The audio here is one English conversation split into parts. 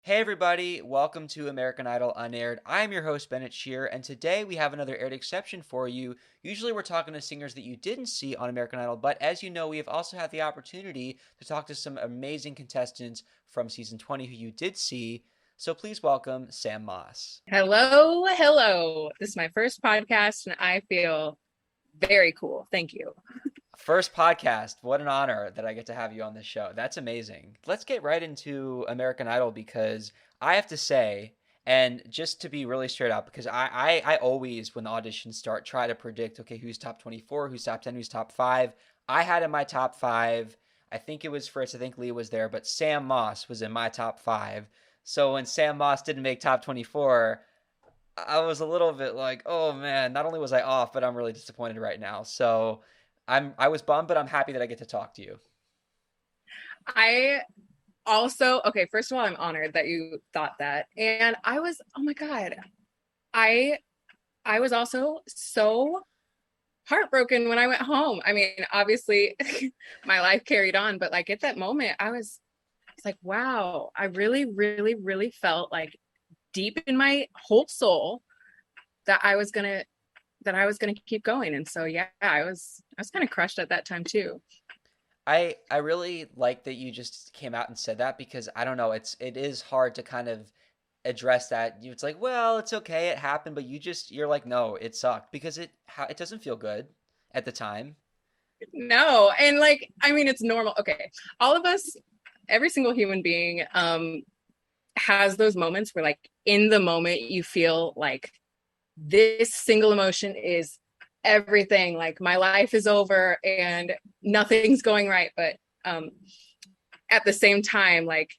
Hey everybody, welcome to American Idol Unaired. I'm your host Bennett Shear, and today we have another aired exception for you. Usually we're talking to singers that you didn't see on American Idol, but as you know, we have also had the opportunity to talk to some amazing contestants from season 20 who you did see. So please welcome Sam Moss. Hello, hello. This is my first podcast and I feel very cool. Thank you. First podcast. What an honor that I get to have you on this show. That's amazing. Let's get right into American Idol because I have to say, and just to be really straight up, because I always, when the auditions start, try to predict, okay, who's top 24, who's top 10, who's top five. I had in my top five, I think it was Fritz, I think Lee was there, but Sam Moss was in my top five. So when Sam Moss didn't make top 24, I was a little bit like, oh man, not only was I off, but I'm really disappointed right now. So I was bummed, but I'm happy that I get to talk to you. I also, okay, first of all, I'm honored that you thought that. And I was, oh my God, I I was also so heartbroken when I went home. I mean, obviously my life carried on, but like at that moment, it's like, wow, I really, really, really felt like deep in my whole soul that I was gonna keep going. And so yeah, I was kind of crushed at that time too. I really like that you just came out and said that because I don't know, it is hard to kind of address that. It's like, well, it's okay, it happened, but you're like, no, it sucked because it doesn't feel good at the time. No, and like I mean it's normal. Okay. All of us, every single human being has those moments where like in the moment you feel like this single emotion is everything. Like my life is over and nothing's going right, but at the same time like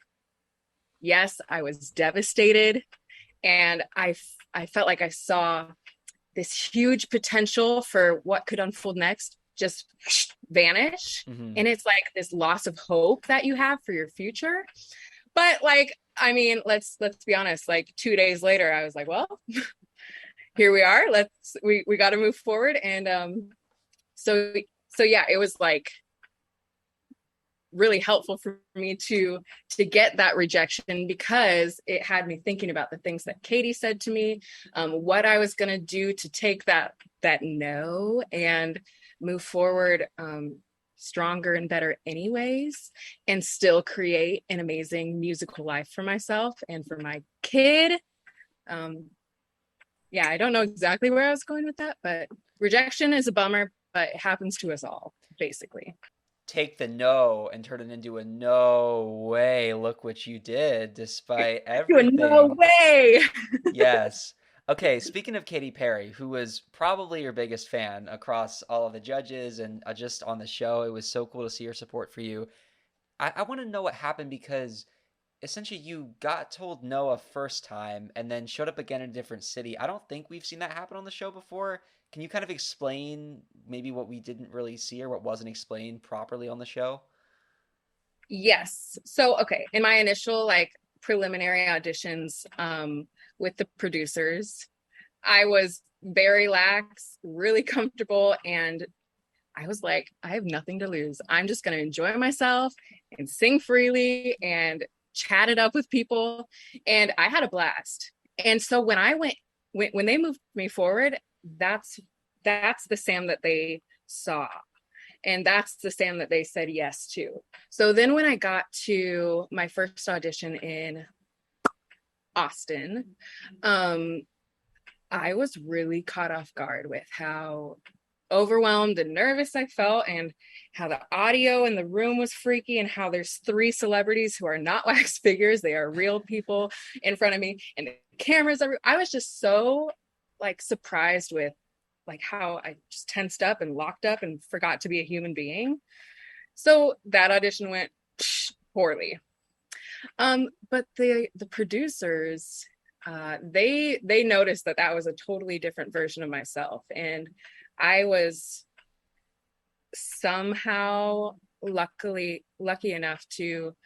yes, I was devastated and I felt like I saw this huge potential for what could unfold next just vanish. Hmm. And it's like this loss of hope that you have for your future. But like, I mean, let's be honest, like 2 days later, I was like, well, here we are. We gotta move forward. And so so yeah, it was like really helpful for me to get that rejection because it had me thinking about the things that Katie said to me, what I was going to do to take that no and move forward stronger and better anyways, and still create an amazing musical life for myself and for my kid. um, yeah, I don't know exactly where I was going with that, but rejection is a bummer, but it happens to us all basically. Take the no and turn it into a no way. Look what you did, despite No everything. way. Yes. Okay, speaking of Katy Perry, who was probably your biggest fan across all of the judges and just on the show, it was so cool to see her support for you. I want to know what happened because essentially you got told no a first time and then showed up again in a different city. I don't think we've seen that happen on the show before. Can you kind of explain maybe what we didn't really see or what wasn't explained properly on the show? Yes. So, okay, in my initial like preliminary auditions with the producers, I was very lax, really comfortable, and I was like, I have nothing to lose. I'm just going to enjoy myself and sing freely and chat it up with people. And I had a blast. And so when they moved me forward, that's that's the Sam that they saw, and that's the Sam that they said yes to. So then when I got to my first audition in Austin, um, I was really caught off guard with how overwhelmed and nervous I felt, and how the audio in the room was freaky, and how there's three celebrities who are not wax figures, they are real people in front of me, and the cameras are. I was just so like surprised with like how I just tensed up and locked up and forgot to be a human being. So that audition went poorly. But the producers, they noticed that that was a totally different version of myself, and I was somehow lucky enough to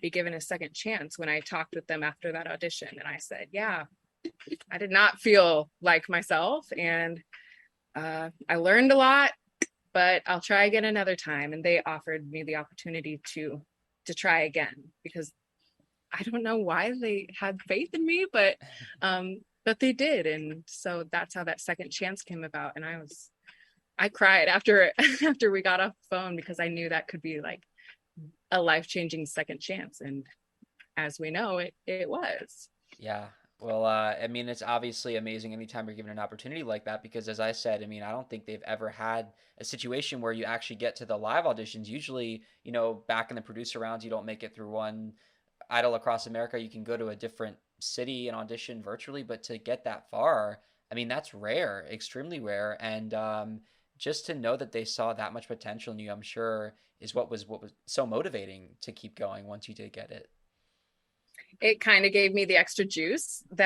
be given a second chance when I talked with them after that audition, and I said, yeah, I did not feel like myself, and I learned a lot, but I'll try again another time. And they offered me the opportunity to try again because I don't know why they had faith in me, but they did. And so that's how that second chance came about. And I cried after after we got off the phone because I knew that could be like a life-changing second chance. And as we know, it was. Yeah. Well, I mean, it's obviously amazing anytime you're given an opportunity like that because, as I said, I mean, I don't think they've ever had a situation where you actually get to the live auditions. Usually, back in the producer rounds, you don't make it through one Idol across America. You can go to a different city and audition virtually, but to get that far, I mean, that's rare, extremely rare. And just to know that they saw that much potential in you, I'm sure, is what was so motivating to keep going once you did get it. It kind of gave me the extra juice of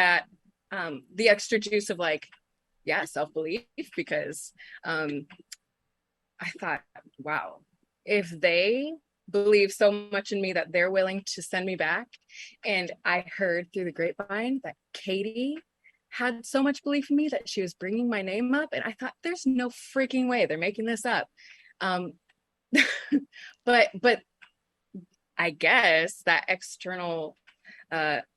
like, yeah, self-belief, because I thought, wow, if they believe so much in me that they're willing to send me back. And I heard through the grapevine that Katie had so much belief in me that she was bringing my name up. And I thought, there's no freaking way they're making this up. Um, but I guess that external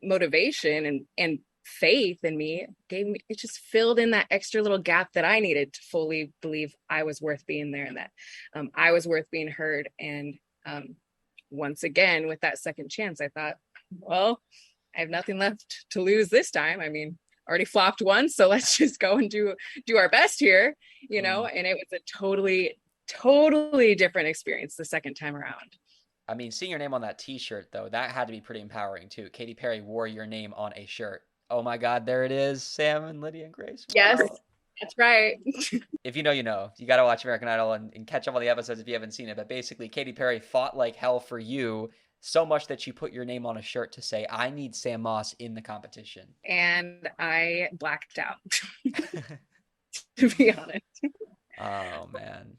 motivation and faith in me gave me, it just filled in that extra little gap that I needed to fully believe I was worth being there, and that I was worth being heard. And once again, with that second chance, I thought, well, I have nothing left to lose this time. I mean, already flopped once, so let's just go and do our best here, Mm. and it was a totally different experience the second time around. I mean, seeing your name on that T-shirt though, that had to be pretty empowering too. Katy Perry wore your name on a shirt. Oh my God, there it is, Sam and Lydia and Grace. Yes, Wow. that's right. If you know, you know. You got to watch American Idol and catch up on the episodes if you haven't seen it. But basically, Katy Perry fought like hell for you so much that she put your name on a shirt to say, "I need Sam Moss in the competition." And I blacked out, to be honest. Oh man.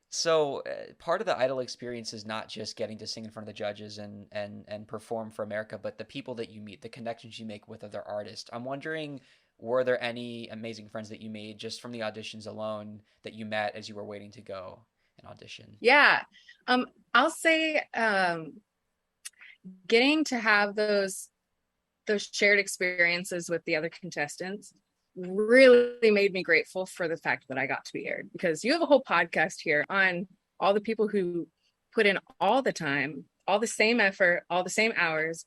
So part of the Idol experience is not just getting to sing in front of the judges and perform for America, but the people that you meet, the connections you make with other artists. I'm wondering, were there any amazing friends that you made just from the auditions alone that you met as you were waiting to go and audition? Yeah. Um, I'll say getting to have those shared experiences with the other contestants really made me grateful for the fact that I got to be aired, because you have a whole podcast here on all the people who put in all the time, all the same effort, all the same hours,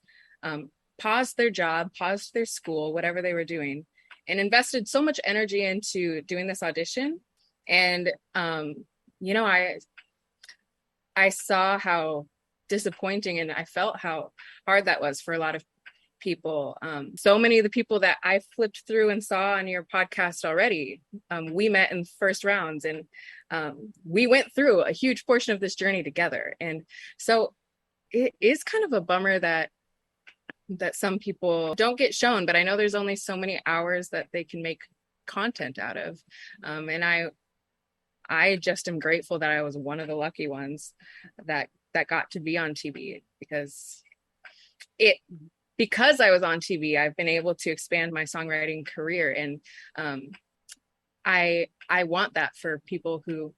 paused their job, paused their school, whatever they were doing, and invested so much energy into doing this audition. And you know, I saw how disappointing, and I felt how hard that was for a lot of people. So many of the people that I flipped through and saw on your podcast already, we met in first rounds, and we went through a huge portion of this journey together. And so it is kind of a bummer that some people don't get shown, but I know there's only so many hours that they can make content out of. And I just am grateful that I was one of the lucky ones that got to be on TV, it because I was on TV, I've been able to expand my songwriting career. And I want that for people who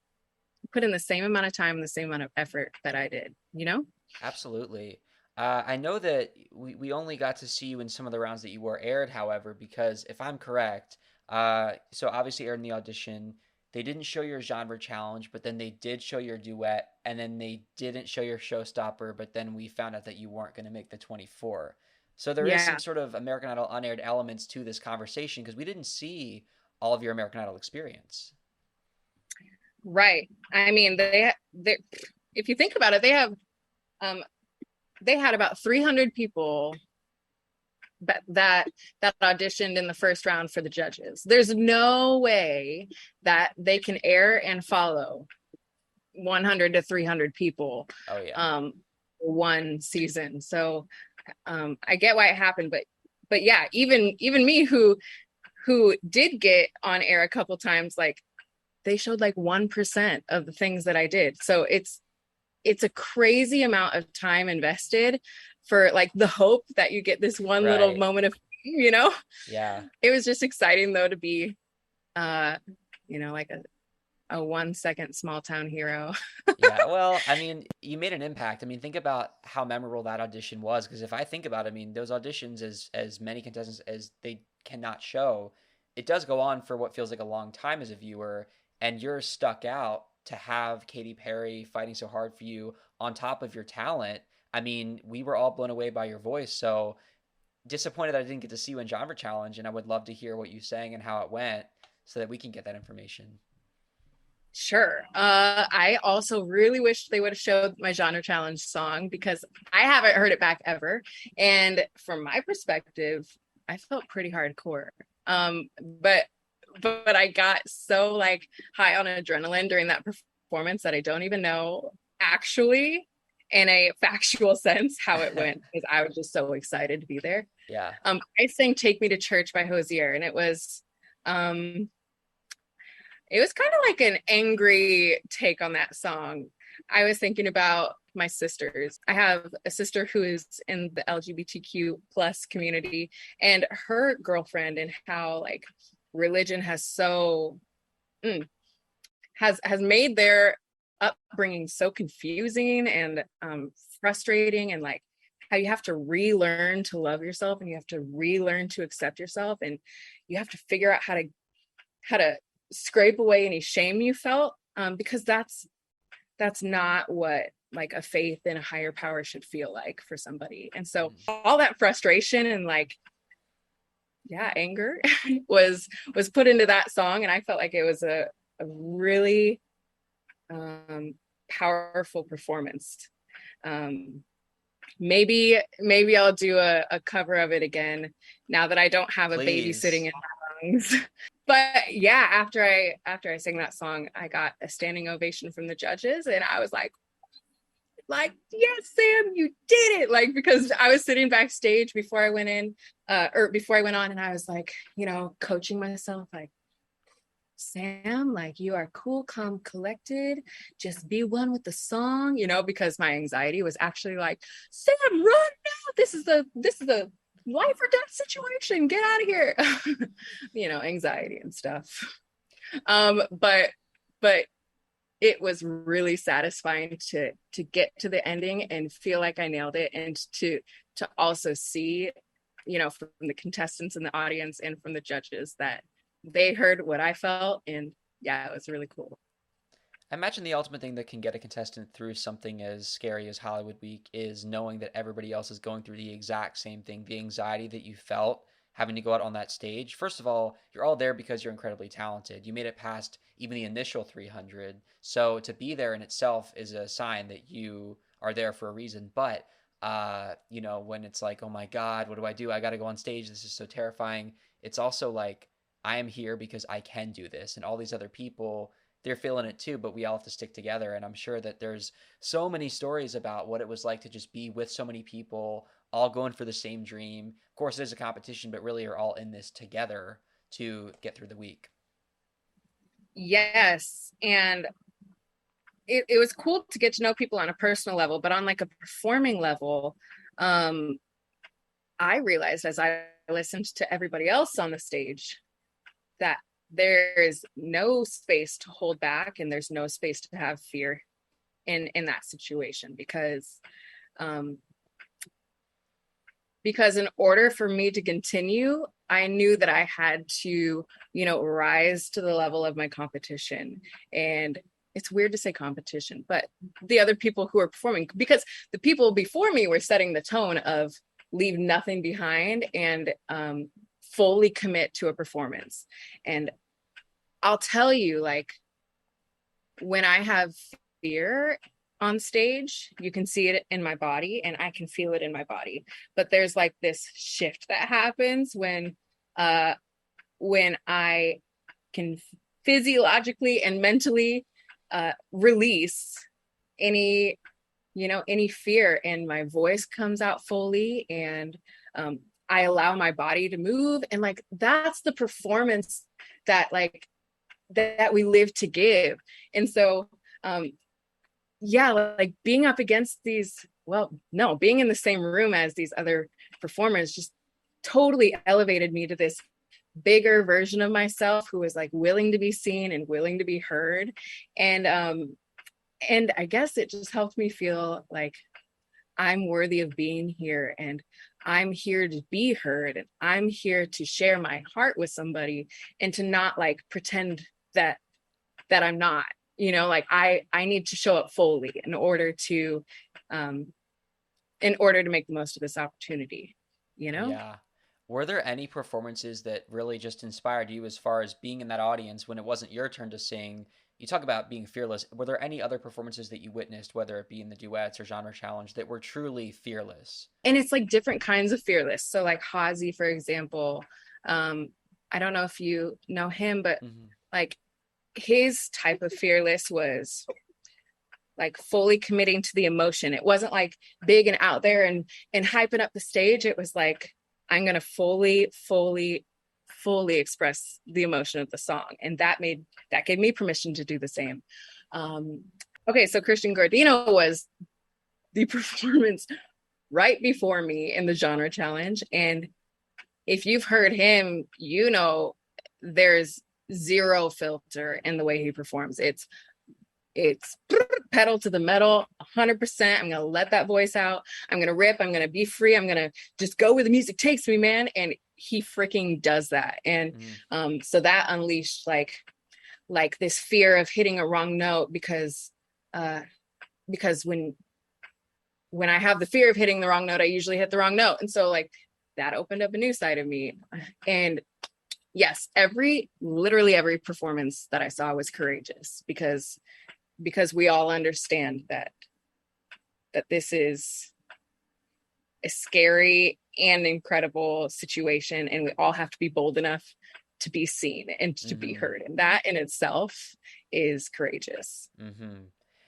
put in the same amount of time and the same amount of effort that I did, you know? Absolutely. I know that we only got to see you in some of the rounds that you were aired, however, because if I'm correct, so obviously aired in the audition, they didn't show your genre challenge, but then they did show your duet, and then they didn't show your showstopper, but then we found out that you weren't going to make the 24. So there is some Yeah, sort of American Idol unaired elements to this conversation because we didn't see all of your American Idol experience. right. I mean, they if you think about it, um, they had about 300 people that auditioned in the first round for the judges. There's no way that they can air and follow 100 to 300 people Oh yeah. one season. So I get why it happened, but yeah, even me who did get on air a couple times, like they showed like 1% of the things that I did. So it's a crazy amount of time invested for like the hope that you get this one little Right. moment of, you know. Yeah. It was just exciting though to be like a 1 second small town hero. Yeah, well, I mean, you made an impact. I mean, think about how memorable that audition was. Because if I think about it, I mean, those auditions, as many contestants as they cannot show, it does go on for what feels like a long time as a viewer, and you're stuck out to have Katy Perry fighting so hard for you on top of your talent. I mean, we were all blown away by your voice, so disappointed that I didn't get to see you in Genre Challenge, and I would love to hear what you sang and how it went so that we can get that information. Sure. I also really wish they would have showed my genre challenge song because I haven't heard it back ever. And from my perspective, I felt pretty hardcore. But I got so like high on adrenaline during that performance that I don't even know actually in a factual sense how it went because I was just so excited to be there. Yeah. I sang Take Me to Church by Hosier, and it was kind of like an angry take on that song. I was thinking about my sisters. I have a sister who is in the LGBTQ plus community, and her girlfriend, and how like religion has so has made their upbringing so confusing and frustrating, and like how you have to relearn to love yourself and you have to relearn to accept yourself, and you have to figure out how to scrape away any shame you felt, because that's not what like a faith in a higher power should feel like for somebody. And so all that frustration and like anger was put into that song, and I felt like it was a really powerful performance. Maybe I'll do a cover of it again now that I don't have a baby sitting Please. in my lungs. But yeah, after I sang that song, I got a standing ovation from the judges, and I was like, yes, Sam, you did it. Like, because I was sitting backstage before I went in, or before I went on, and I was like, coaching myself, like, Sam, like, you are cool, calm, collected. Just be one with the song, because my anxiety was actually like, Sam, run now. This is the life or death situation. Get out of here. Anxiety and stuff. But it was really satisfying to get to the ending and feel like I nailed it, and to also see, from the contestants in the audience and from the judges that they heard what I felt, and yeah, it was really cool. I imagine the ultimate thing that can get a contestant through something as scary as Hollywood Week is knowing that everybody else is going through the exact same thing. The anxiety that you felt having to go out on that stage. First of all, you're all there because you're incredibly talented. You made it past even the initial 300. So to be there in itself is a sign that you are there for a reason. But when it's like, oh my God, what do I do? I got to go on stage. This is so terrifying. It's also like, I am here because I can do this. And all these other people, they're feeling it too, but we all have to stick together. And I'm sure that there's so many stories about what it was like to just be with so many people, all going for the same dream. Of course, there's a competition, but really are all in this together to get through the week. Yes. And it was cool to get to know people on a personal level, but on like a performing level, I realized as I listened to everybody else on the stage that there is no space to hold back, and there's no space to have fear in that situation, because in order for me to continue, I knew that I had to, rise to the level of my competition. And it's weird to say competition, but the other people who are performing, because the people before me were setting the tone of leave nothing behind and fully commit to a performance. And I'll tell you, like, when I have fear on stage, you can see it in my body and I can feel it in my body. But there's like this shift that happens when I can physiologically and mentally release any fear, and my voice comes out fully, and I allow my body to move. And like, that's the performance that we live to give. And so like being up against being in the same room as these other performers just totally elevated me to this bigger version of myself who was like willing to be seen and willing to be heard. And I guess it just helped me feel like I'm worthy of being here, and I'm here to be heard, and I'm here to share my heart with somebody, and to not like pretend that I'm not, like I need to show up fully um in order to make the most of this opportunity, you know? Yeah. Were there any performances that really just inspired you as far as being in that audience when it wasn't your turn to sing? You talk about being fearless. Were there any other performances that you witnessed, whether it be in the duets or genre challenge, that were truly fearless? And it's like different kinds of fearless. So like Hazy, for example, um, I don't know if you know him, but Hmm. like his type of fearless was like fully committing to the emotion. It wasn't like big and out there and hyping up the stage. It was like, I'm gonna fully express the emotion of the song. And that gave me permission to do the same. Um, okay, so Christian Gordino was the performance right before me in the genre challenge. And if you've heard him, there's zero filter in the way he performs. It's pedal to the metal 100%. I'm gonna let that voice out. I'm gonna rip. I'm gonna be free. I'm gonna just go where the music takes me, man. And he freaking does that. And Mm. so that unleashed like this fear of hitting a wrong note, because when I have the fear of hitting the wrong note, I usually hit the wrong note. And so like that opened up a new side of me. And yes, literally every performance that I saw was courageous, because we all understand that this is a scary and incredible situation, and we all have to be bold enough to be seen and to be Hmm. heard. And that in itself is courageous. Hmm.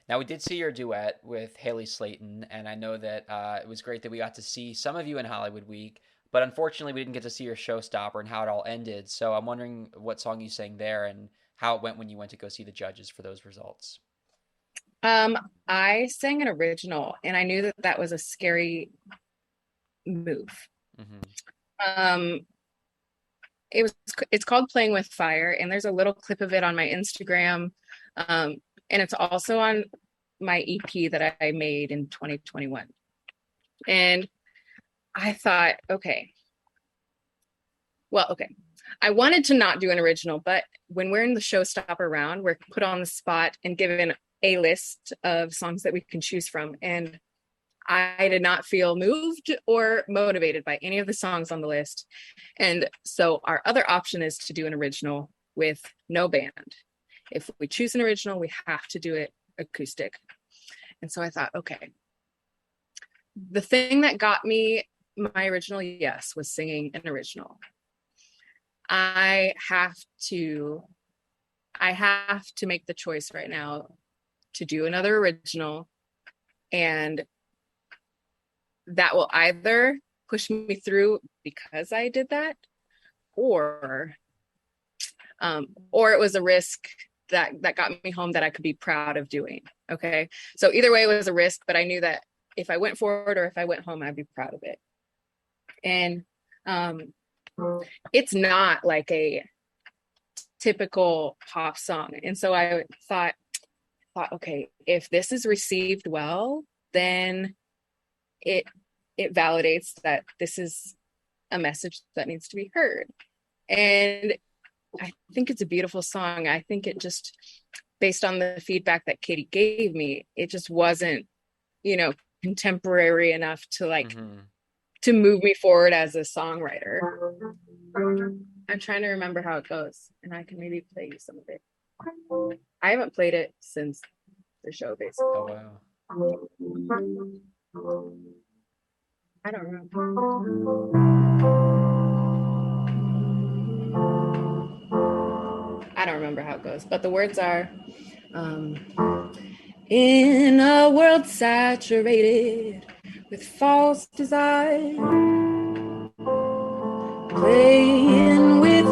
Now, we did see your duet with Haley Slayton, and I know that it was great that we got to see some of you in Hollywood Week, but unfortunately, we didn't get to see your showstopper and how it all ended. So I'm wondering what song you sang there and how it went when you went to go see the judges for those results. Um, I sang an original, and I knew that that was a scary move. Hmm. Um, it's called Playing with Fire, and there's a little clip of it on my Instagram, and it's also on my EP that I made in 2021. And I thought, okay, I wanted to not do an original, but when we're in the showstopper round, we're put on the spot and given a list of songs that we can choose from. And I did not feel moved or motivated by any of the songs on the list. And so our other option is to do an original with no band. If we choose an original, we have to do it acoustic. And so I thought, okay, the thing that got me my original yes was singing an original. I have to I have to make the choice right now to do another original, and that will either push me through because I did that, or or it was a risk that got me home that I could be proud of doing. Okay. So either way it was a risk, but I knew that if I went forward or if I went home, I'd be proud of it. And um it's not like a typical pop song. And so I thought, okay, if this is received well, then it it validates that this is a message that needs to be heard. And I think it's a beautiful song. I think it just, based on the feedback that Katie gave me, it just wasn't, you know, contemporary enough Hmm. to move me forward as a songwriter. I'm trying to remember how it goes, and I can maybe play you some of it. I haven't played it since the show, Oh, basically. wow. I don't remember. I don't remember how it goes, but the words are, um, in a world saturated with false desire, playing with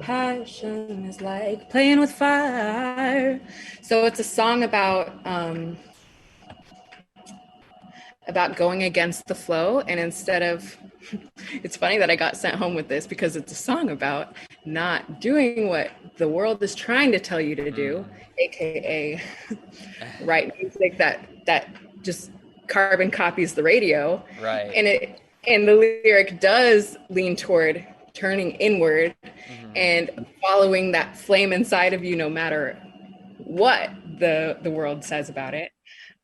passion is like playing with fire. So it's a song about going against the flow, and instead of It's funny that I got sent home with this because it's a song about not doing what the world is trying to tell you to do, Mm. aka write music that just carbon copies the radio. Right. And the lyric does lean toward turning inward Hmm. and following that flame inside of you no matter what the world says about it.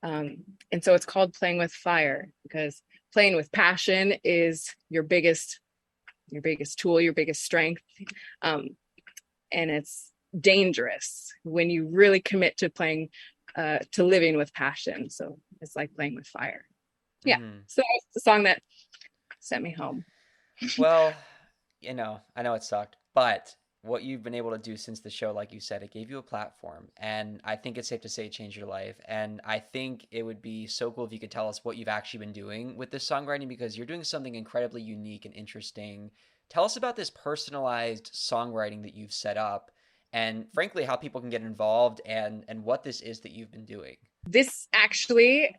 um, and so it's called playing with fire because playing with passion is your biggest tool, your biggest strength. um, and it's dangerous when you really commit to playing to living with passion. So it's like playing with fire. Yeah, Hmm. so it's the song that sent me home. Well, I know it sucked, but what you've been able to do since the show, like you said, it gave you a platform, and I think it's safe to say it changed your life. And I think it would be so cool if you could tell us what you've actually been doing with this songwriting because you're doing something incredibly unique and interesting. Tell us about this personalized songwriting that you've set up, and frankly, how people can get involved and what this is that you've been doing. This actually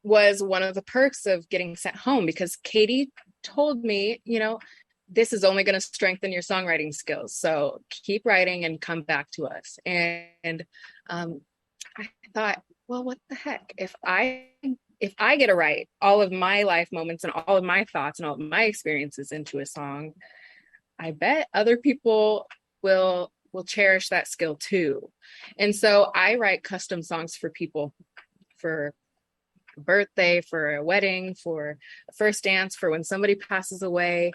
was one of the perks of getting sent home because Katie told me, this is only going to strengthen your songwriting skills. So keep writing and come back to us. And I thought, well, what the heck? If I get to write all of my life moments and all of my thoughts and all of my experiences into a song, I bet other people will cherish that skill too. And so I write custom songs for people for a birthday, for a wedding, for a first dance, for when somebody passes away,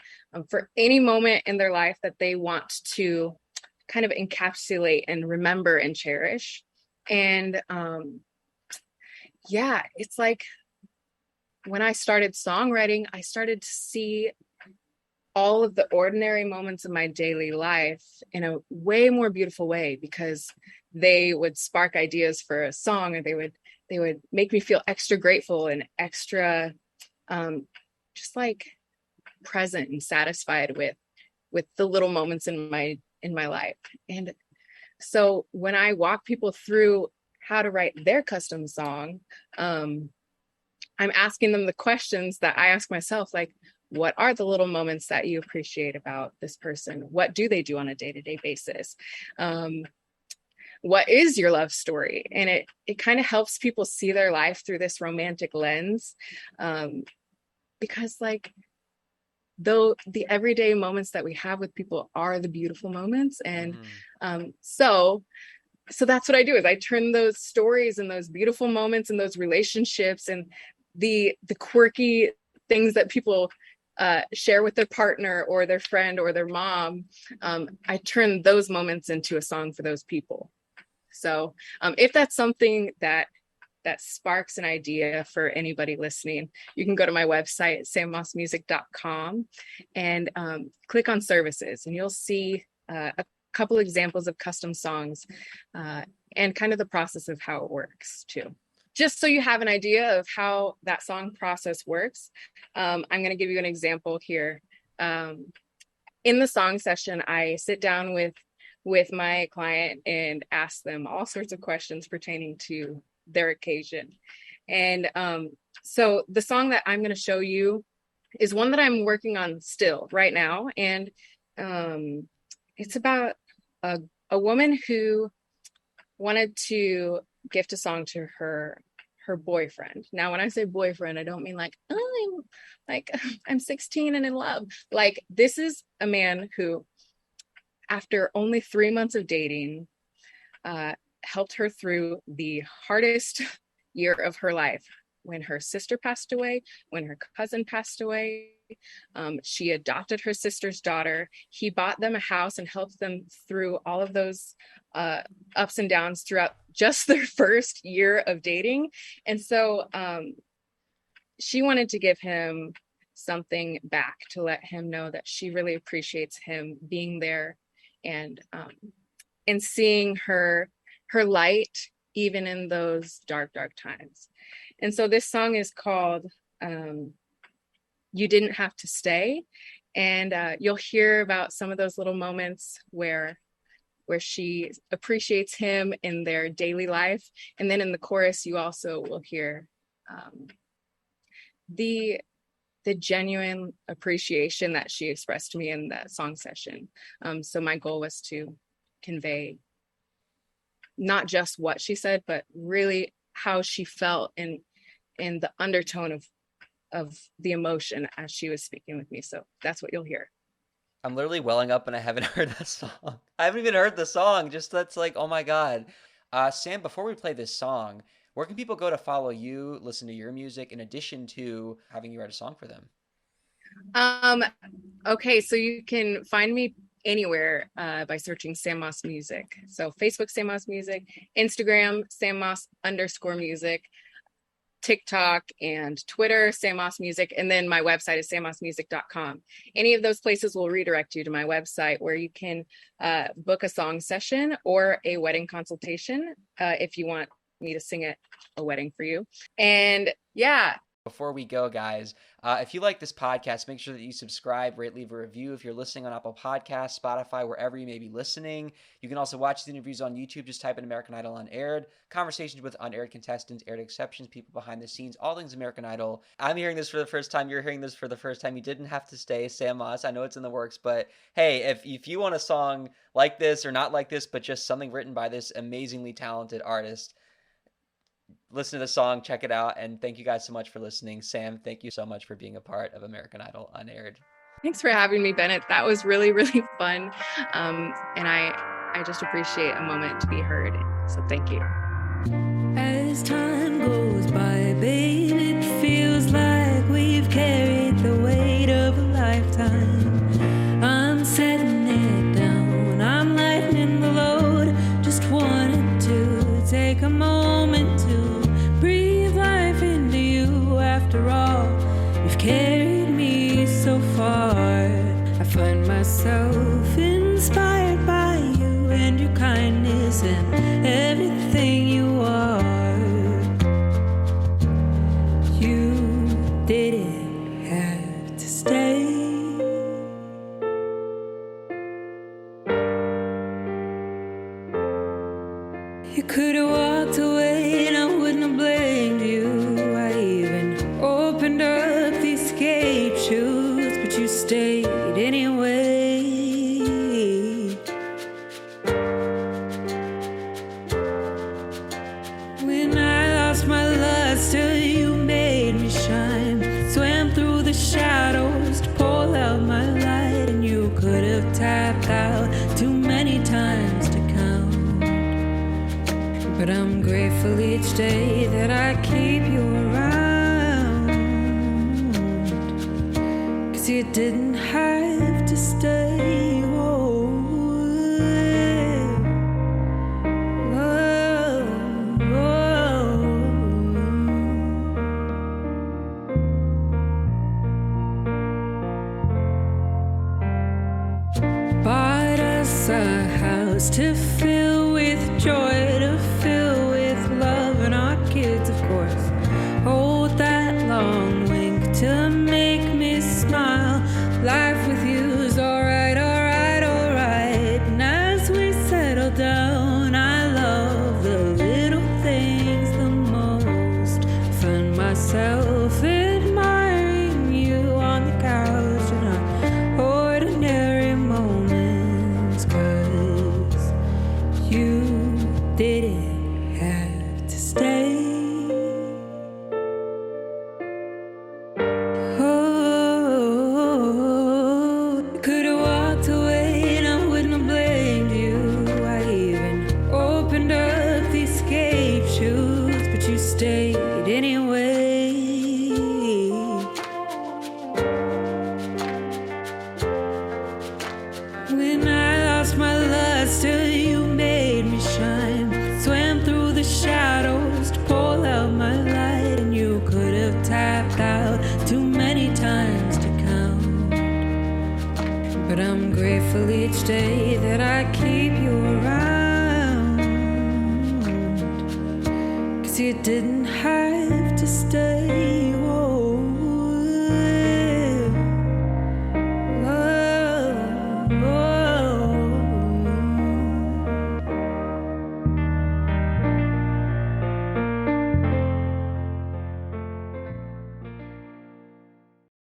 for any moment in their life that they want to kind of encapsulate and remember and cherish. And yeah, it's like when I started songwriting, I started to see all of the ordinary moments of my daily life in a way more beautiful way because they would spark ideas for a song, or they would make me feel extra grateful and extra just like present and satisfied with the little moments in my life. And so when I walk people through how to write their custom song, I'm asking them the questions that I ask myself, like, what are the little moments that you appreciate about this person? What do they do on a day-to-day basis? What is your love story? And it kind of helps people see their life through this romantic lens. Because like though the everyday moments that we have with people are the beautiful moments. And Hmm. so that's what I do is I turn those stories and those beautiful moments and those relationships and the quirky things that people share with their partner or their friend or their mom. I turn those moments into a song for those people. So if that's something that sparks an idea for anybody listening, you can go to my website, sammossmusic.com, and click on services, and you'll see a couple examples of custom songs and kind of the process of how it works too. Just so you have an idea of how that song process works, I'm going to give you an example here. In the song session, I sit down with my client and ask them all sorts of questions pertaining to their occasion. And so the song that I'm going to show you is one that I'm working on still right now. And it's about a woman who wanted to gift a song to her boyfriend. Now, when I say boyfriend, I don't mean like, oh, I'm 16 and in love. Like, this is a man who, after only 3 months of dating, helped her through the hardest year of her life. When her sister passed away, when her cousin passed away, she adopted her sister's daughter. He bought them a house and helped them through all of those ups and downs throughout just their first year of dating. And so she wanted to give him something back to let him know that she really appreciates him being there and seeing her light even in those dark times. And so this song is called You Didn't Have to Stay. And you'll hear about some of those little moments where she appreciates him in their daily life. And then in the chorus, you also will hear the the genuine appreciation that she expressed to me in that song session. So my goal was to convey not just what she said, but really how she felt in the undertone of the emotion as she was speaking with me. So that's what you'll hear. I'm literally welling up and I haven't heard that song. I haven't even heard the song. Just that's like, oh my God. Sam, before we play this song, where can people go to follow you, listen to your music, in addition to having you write a song for them? Okay, so you can find me anywhere by searching Sam Moss Music. So Facebook, Sam Moss Music, Instagram, Sam Moss _music, TikTok and Twitter, Sam Moss Music, and then my website is sammossmusic.com. Any of those places will redirect you to my website where you can book a song session or a wedding consultation if you want me to sing at a wedding for you. And yeah. Before we go, guys, if you like this podcast, make sure that you subscribe, rate, leave a review. If you're listening on Apple Podcasts, Spotify, wherever you may be listening. You can also watch the interviews on YouTube. Just type in American Idol Unaired. Conversations with unaired contestants, aired exceptions, people behind the scenes, all things American Idol. I'm hearing this for the first time. You're hearing this for the first time. You didn't have to stay, Sam Moss. I know it's in the works, but hey, if you want a song like this or not like this, but just something written by this amazingly talented artist, listen to the song, check it out, and thank you guys so much for listening. Sam, thank you so much for being a part of American Idol Unaired. Thanks for having me, Bennett. That was really, really fun. And I just appreciate a moment to be heard. So thank you. As time goes by, babe, it feels like we've carried the weight of a lifetime. I'm setting it down, I'm lightening the load. Just wanted to take a moment to breathe life into you. After all, you've carried me so far. I find myself inspired by you and your kindness and everything you are. You didn't have to stay. You could have walked away and I wouldn't have blamed you. I even opened up the escape chutes, but you stayed anyway. When I lost my luster, you made me shine. Swam through the shadows to pull out my light, and you could have tapped out too many times to count. But I'm grateful each day that I keep you around, 'cause you didn't have to stay. Oh, oh, oh. Bought us a house to fill with joy, to fill with love, and our kids, of course. Hold that long wink to make me smile. Life with you's alright, alright, alright. And as we settle down, I love the little things the most. I find myself admiring you on the couch in our ordinary moments, 'cause you didn't have to stay. Oh, you could have walked away and I wouldn't have blamed you. I even opened up the escape chutes, but you stayed anyway. When I lost my luster, you made me shine. Swam through the shadows to pull out my light, and you could have tapped out too many times to count. But I'm grateful each day that I keep you around, 'cause you didn't have to stay.